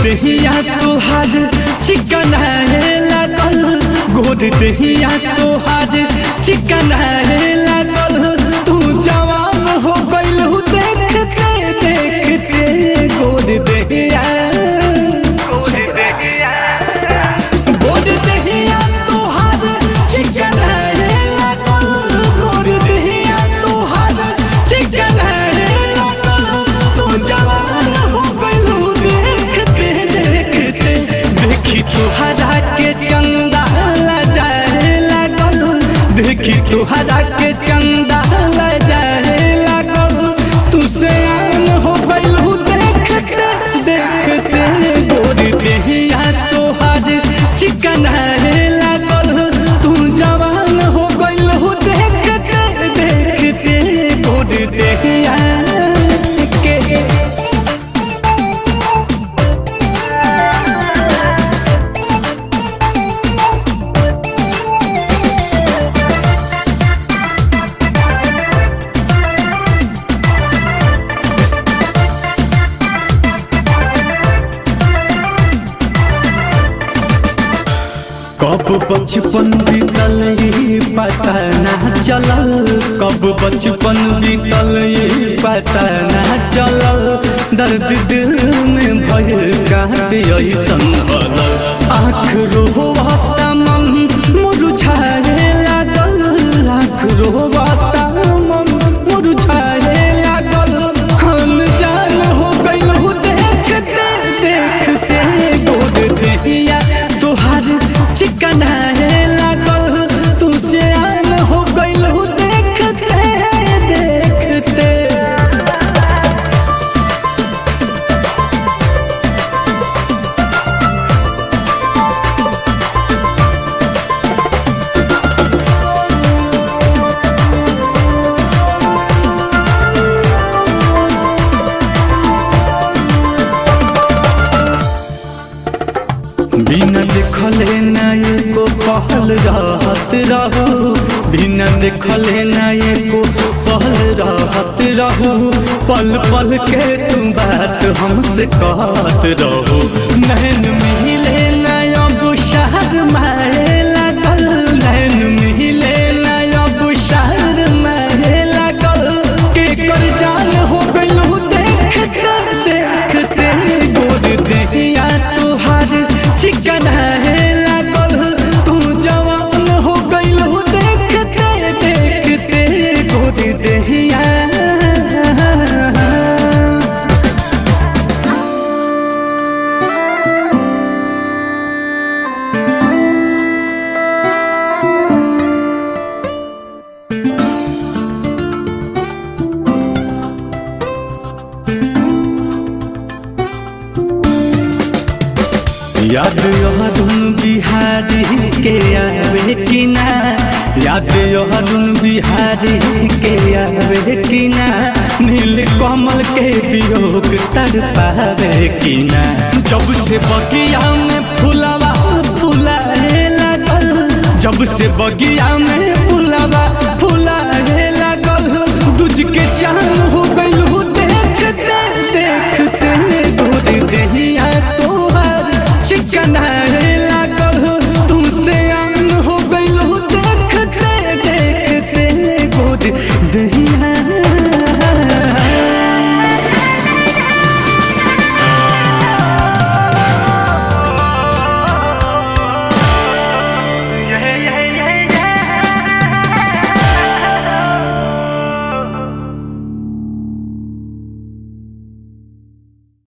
दहिया तोहार चिकन है लागल, गोद दहिया तोहार चिकन है लागल। तू जवान हो गइल देखते देखते, गोद दहिया तोहार चिकन है लागल, गोद दहिया तोहार चिकन है लागल। तू जवान हो गइल देखी तोहरा के चंदा लजाए लागल, देखी तोहरा के चंदा लजाए लागल। तू सयान हो गइल देखते देखते, गोरी देहिया तोहार चिकन है लागल। तू जवान हो गइल देखते देखते, गोरी देहिया के कब बचपन बीतल पता ना चलल, कब बचपन बीतल पता ना चलल। दर्द दिल में भय काट ऐसन भलल, आँख रोवाता मन मुरझाए लागल, आँख रोवाता मन मुरझाए लागल। हम जान हो गइल देखते देखते, गोद देहिया तोहार चिकन है लागल। तू सयान हो गइल देखते देखते। बिना देखले ना एको पहल रहत रहू, बिना देखले ना एको पहल रहत रहू। पल पल के तू बात हमसे कहत रहू, नैन मिले ना अब शर्माए लागल, नैन मिले ना अब शर्माए लागल। के कर जान हो गइल देखते देखते, गोद देहिया तोहार चिकन है लागल। तू जवान हो गइल देखते देखते, गोद देहिया याद यहदुन बिहारी के आवे कि ना, याद यहदुन बिहारी के आवे कि ना। नील कमल के वियोग तड़पावे कि ना। जब से बगिया में फुलवा फुलाए लागल, जब से बगिया में फुलवा फुलाए लागल। दूज के चांद